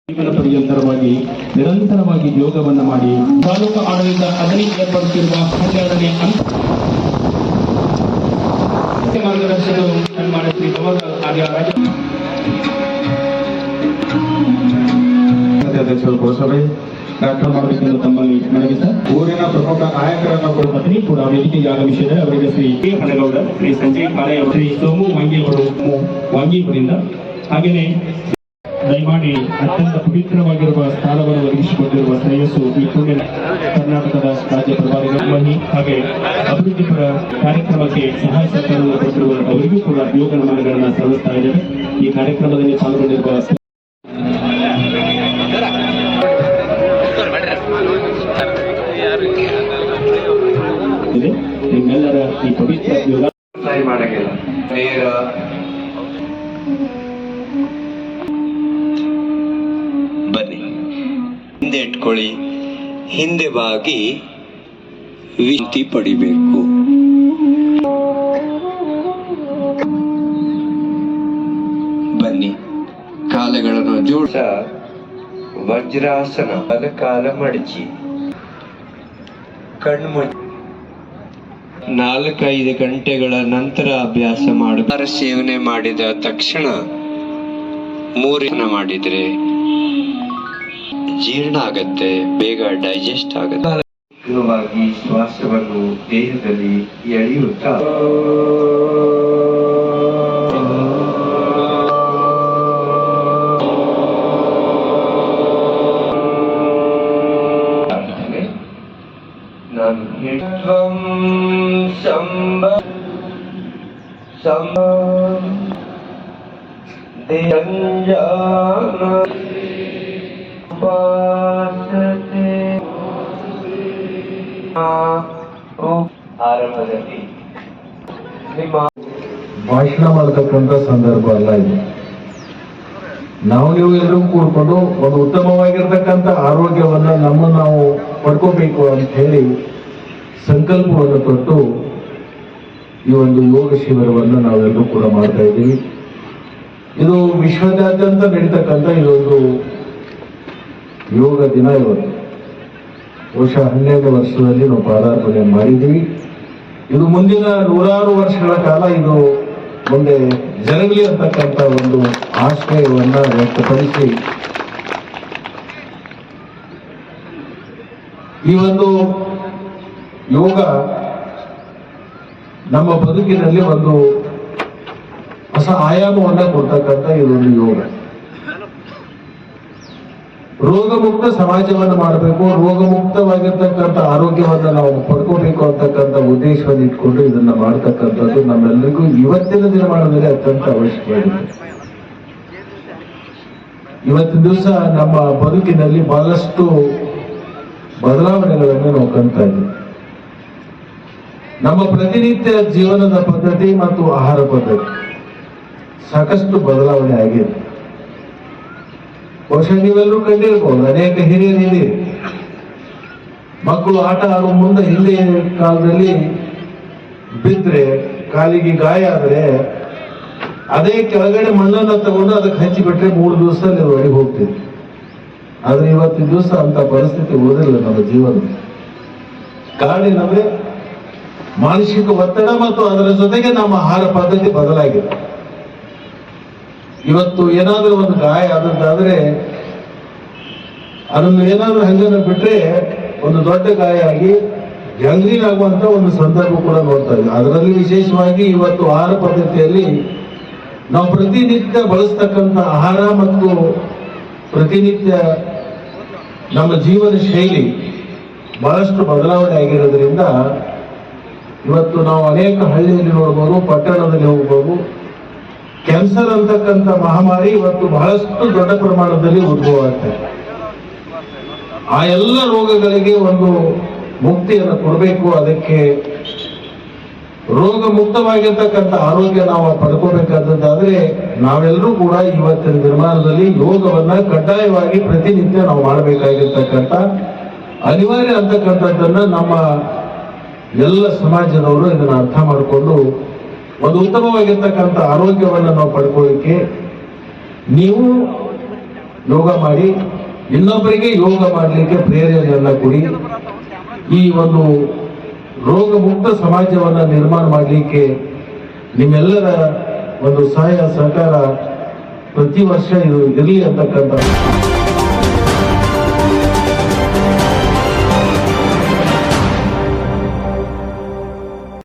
ಜೀವನ ಪರ್ಯಂತರವಾಗಿ ನಿರಂತರವಾಗಿ ಯೋಗವನ್ನು ಮಾಡಿ ತಾಲೂಕು ಆಡಳಿತ ಅದರಲ್ಲಿ ಏರ್ಪಡಿಸಿರುವ 12ನೇ ಮಾರ್ಗದರ್ಶಕರು ಸನ್ಮಾನ್ಯ ಶ್ರೀ ಅಧ್ಯಕ್ಷರು ಪುರಸಭೆ ಡಾಕ್ಟರ್ ಮಾಡಬೇಕೆಂದು ತಮ್ಮಲ್ಲಿ ಮನವಿ ಸರ್. ಊರಿನ ಪ್ರಮುಖ ನಾಯಕರನ್ನು ಪತ್ನಿ ಕೂಡ ವೇದಿಕೆಗೆ ಆಗಮಿಸಿದ್ದಾರೆ. ಅವರಿಗೆ ಶ್ರೀ ಕೆ ಹನಗೌಡ, ಶ್ರೀ ಸಂಜಯ್ ಪಾಳೆ, ಶ್ರೀ ಸೋಮು ವಾಂಗಿಯವರಿಂದ ಹಾಗೆಯೇ ದಯಮಾಡಿ ಅತ್ಯಂತ ಪವಿತ್ರವಾಗಿರುವ ಸ್ಥಾನವನ್ನು ಒದಗಿಸಿಕೊಂಡಿರುವ ಶ್ರೇಯಸ್ಸು ಈ ಪುಣ್ಯ ಕರ್ನಾಟಕದ ರಾಜ್ಯ ಪ್ರಭಾರಿಗಳು ಹಾಗೆ ಅಭಿವೃದ್ಧಿಪರ ಕಾರ್ಯಕ್ರಮಕ್ಕೆ ಸಹಾಯ ಸಹಕಾರವನ್ನು ಕೊಟ್ಟಿರುವ ಅವರಿಗೂ ಕೂಡ ಯೋಗ ನಮನಗಳನ್ನು ಸಲ್ಲಿಸ್ತಾ ಇದ್ದೇವೆ. ಈ ಕಾರ್ಯಕ್ರಮದಲ್ಲಿ ಪಾಲ್ಗೊಂಡಿರುವ ನಿಮ್ಮೆಲ್ಲರ ಈ ಪವಿತ್ರ ಯೋಗ ಮಾಡಂಗಿಲ್ಲ. ಬನ್ನಿ ಹಿಂದೆ ಇಟ್ಕೊಳ್ಳಿ, ಹಿಂದೆ ಬಾಗಿ ವಿಂತಿ ಪಡಿಬೇಕು. ಬನ್ನಿ ಕಾಲಗಳನ್ನು ಜೋಡಿಸ ವಜ್ರಾಸನ, ಕಾಲ ಮಡಚಿ ಕಣ್ಮುಚ್ಚಿ 4-5 ಗಂಟೆಗಳ ನಂತರ ಅಭ್ಯಾಸ ಮಾಡ ಸೇವನೆ ಮಾಡಿದ ತಕ್ಷಣ 3 ಮಾಡಿದ್ರೆ ಜೀರ್ಣ ಆಗತ್ತೆ, ಬೇಗ ಡೈಜೆಸ್ಟ್ ಆಗತ್ತೆ. ವೇಗವಾಗಿ ಶ್ವಾಸವನ್ನು ದೇಹದಲ್ಲಿ ಎಳೆಯುತ್ತಾ ಆರಂಭದಲ್ಲಿ ನಿಮ್ಮ ಭಾಷಣ ಮಾಡತಕ್ಕಂಥ ಸಂದರ್ಭ ಅಲ್ಲ ಇದು. ನೀವು ಎಲ್ಲರೂ ಕೂಡ್ಕೊಂಡು ಒಂದು ಉತ್ತಮವಾಗಿರ್ತಕ್ಕಂಥ ಆರೋಗ್ಯವನ್ನ ನಾವು ಪಡ್ಕೋಬೇಕು ಅಂತ ಹೇಳಿ ಸಂಕಲ್ಪವನ್ನು ತೊಟ್ಟು ಈ ಒಂದು ಯೋಗ ಶಿಬಿರವನ್ನು ನಾವೆಲ್ಲರೂ ಕೂಡ ಮಾಡ್ತಾ ಇದ್ದೀವಿ. ಇದು ವಿಶ್ವದಾದ್ಯಂತ ನಡೀತಕ್ಕಂಥ ಇದೊಂದು ಯೋಗ ದಿನ. ಇವತ್ತು ಬಹುಶಃ 12 ವರ್ಷದಲ್ಲಿ ನಾವು ಪಾದಾರ್ಪಣೆ ಮಾಡಿದ್ದೀವಿ. ಇದು ಮುಂದಿನ 100 ವರ್ಷಗಳ ಕಾಲ ಇದು ಮುಂದೆ ಜರಗಲಿ ಅಂತಕ್ಕಂಥ ಒಂದು ಆಶ್ರಯವನ್ನ ವ್ಯಕ್ತಪಡಿಸಿ ಈ ಒಂದು ಯೋಗ ನಮ್ಮ ಬದುಕಿನಲ್ಲಿ ಒಂದು ಹೊಸ ಆಯಾಮವನ್ನ ಕೊಡ್ತಕ್ಕಂಥ ಇದೊಂದು ಯೋಗ. ರೋಗ ಮುಕ್ತ ಸಮಾಜವನ್ನು ಮಾಡಬೇಕು, ರೋಗ ಮುಕ್ತವಾಗಿರ್ತಕ್ಕಂಥ ಆರೋಗ್ಯವನ್ನ ನಾವು ಪಡ್ಕೋಬೇಕು ಅಂತಕ್ಕಂಥ ಉದ್ದೇಶವನ್ನು ಇಟ್ಕೊಂಡು ಇದನ್ನ ಮಾಡ್ತಕ್ಕಂಥದ್ದು ನಮ್ಮೆಲ್ಲರಿಗೂ ಇವತ್ತಿನ ದಿನಮಾನದಲ್ಲಿ ಅತ್ಯಂತ ಅವಶ್ಯಕವಾಗಿದೆ. ಇವತ್ತಿನ ದಿವಸ ನಮ್ಮ ಬದುಕಿನಲ್ಲಿ ಬಹಳಷ್ಟು ಬದಲಾವಣೆಗಳನ್ನು ನಾವು ಕಾಣ್ತಾ ಇದ್ದೀವಿ. ನಮ್ಮ ಪ್ರತಿನಿತ್ಯ ಜೀವನದ ಪದ್ಧತಿ ಮತ್ತು ಆಹಾರ ಪದ್ಧತಿ ಸಾಕಷ್ಟು ಬದಲಾವಣೆ ಆಗಿದೆ. ಬಹುಶಃ ನೀವೆಲ್ಲರೂ ಕಂಡಿರ್ಬೋದು, ಅನೇಕ ಹಿರಿಯರಿದೆ ಮಕ್ಕಳು ಆಟ ಆಡುವ ಮುಂದೆ ಹಿಂದೆ ಕಾಲದಲ್ಲಿ ಬಿದ್ದರೆ ಕಾಲಿಗೆ ಗಾಯ ಆದರೆ ಅದೇ ಕೆಳಗಡೆ ಮಣ್ಣನ್ನು ತಗೊಂಡು ಅದಕ್ಕೆ ಹಚ್ಚಿಬಿಟ್ರೆ 3 ದಿವಸದಲ್ಲಿ ಅದು ಒಳಗೆ ಹೋಗ್ತಿದೆ. ಆದ್ರೆ ಇವತ್ತಿನ ದಿವಸ ಅಂತ ಪರಿಸ್ಥಿತಿ ಓದಿಲ್ಲ ನಮ್ಮ ಜೀವನ. ಕಾರಣ ಏನಂದ್ರೆ ಮಾನಸಿಕ ಒತ್ತಡ ಮತ್ತು ಅದರ ಜೊತೆಗೆ ನಮ್ಮ ಆಹಾರ ಪದ್ಧತಿ ಬದಲಾಗಿದೆ. ಇವತ್ತು ಏನಾದ್ರೂ ಒಂದು ಗಾಯ ಆದದ್ದಾದ್ರೆ ಅದನ್ನು ಏನಾದ್ರೂ ಹಂಗನ್ನು ಬಿಟ್ರೆ ಒಂದು ದೊಡ್ಡ ಗಾಯ ಆಗಿ ಗಂಗ್ರೀನ್ ಆಗುವಂತ ಒಂದು ಸಂದರ್ಭ ಕೂಡ ನೋಡ್ತಾ ಇದ್ದೀವಿ. ಅದರಲ್ಲಿ ವಿಶೇಷವಾಗಿ ಇವತ್ತು ಆಹಾರ ಪದ್ಧತಿಯಲ್ಲಿ ನಾವು ಪ್ರತಿನಿತ್ಯ ಬಳಸ್ತಕ್ಕಂಥ ಆಹಾರ ಮತ್ತು ಪ್ರತಿನಿತ್ಯ ನಮ್ಮ ಜೀವನ ಶೈಲಿ ಬಹಳಷ್ಟು ಬದಲಾವಣೆ ಆಗಿರೋದ್ರಿಂದ ಇವತ್ತು ನಾವು ಅನೇಕ ಹಳ್ಳಿಯಲ್ಲಿ ನೋಡ್ಬೋದು, ಪಟ್ಟಣದಲ್ಲಿ ಹೋಗ್ಬೋದು, ಕ್ಯಾನ್ಸರ್ ಅಂತಕ್ಕಂಥ ಮಹಾಮಾರಿ ಇವತ್ತು ಬಹಳಷ್ಟು ದೊಡ್ಡ ಪ್ರಮಾಣದಲ್ಲಿ ಉದ್ಭವ ಆಗ್ತದೆ. ಆ ಎಲ್ಲ ರೋಗಗಳಿಗೆ ಒಂದು ಮುಕ್ತಿಯನ್ನು ಕೊಡಬೇಕು. ಅದಕ್ಕೆ ರೋಗ ಮುಕ್ತವಾಗಿರ್ತಕ್ಕಂಥ ಆರೋಗ್ಯ ನಾವು ಪಡ್ಕೋಬೇಕಾದದ್ದಾದ್ರೆ ನಾವೆಲ್ಲರೂ ಕೂಡ ಇವತ್ತಿನ ದಿನಮಾನದಲ್ಲಿ ಯೋಗವನ್ನ ಕಡ್ಡಾಯವಾಗಿ ಪ್ರತಿನಿತ್ಯ ನಾವು ಮಾಡಬೇಕಾಗಿರ್ತಕ್ಕಂಥ ಅನಿವಾರ್ಯ ಅಂತಕ್ಕಂಥದ್ದನ್ನ ನಮ್ಮ ಎಲ್ಲ ಸಮಾಜದವರು ಇದನ್ನು ಅರ್ಥ ಮಾಡಿಕೊಂಡು ಒಂದು ಉತ್ತಮವಾಗಿರ್ತಕ್ಕಂಥ ಆರೋಗ್ಯವನ್ನು ನಾವು ಪಡ್ಕೊಳ್ಳಿಕ್ಕೆ ನೀವು ಯೋಗ ಮಾಡಿ ಇನ್ನೊಬ್ಬರಿಗೆ ಯೋಗ ಮಾಡಲಿಕ್ಕೆ ಪ್ರೇರಣೆಯನ್ನ ಕೊಡಿ. ಈ ಒಂದು ರೋಗ ಮುಕ್ತ ಸಮಾಜವನ್ನ ನಿರ್ಮಾಣ ಮಾಡಲಿಕ್ಕೆ ನಿಮ್ಮೆಲ್ಲರ ಒಂದು ಸಹಾಯ ಸಹಕಾರ ಪ್ರತಿ ವರ್ಷ ಇದು ಇರಲಿ ಅಂತಕ್ಕಂಥ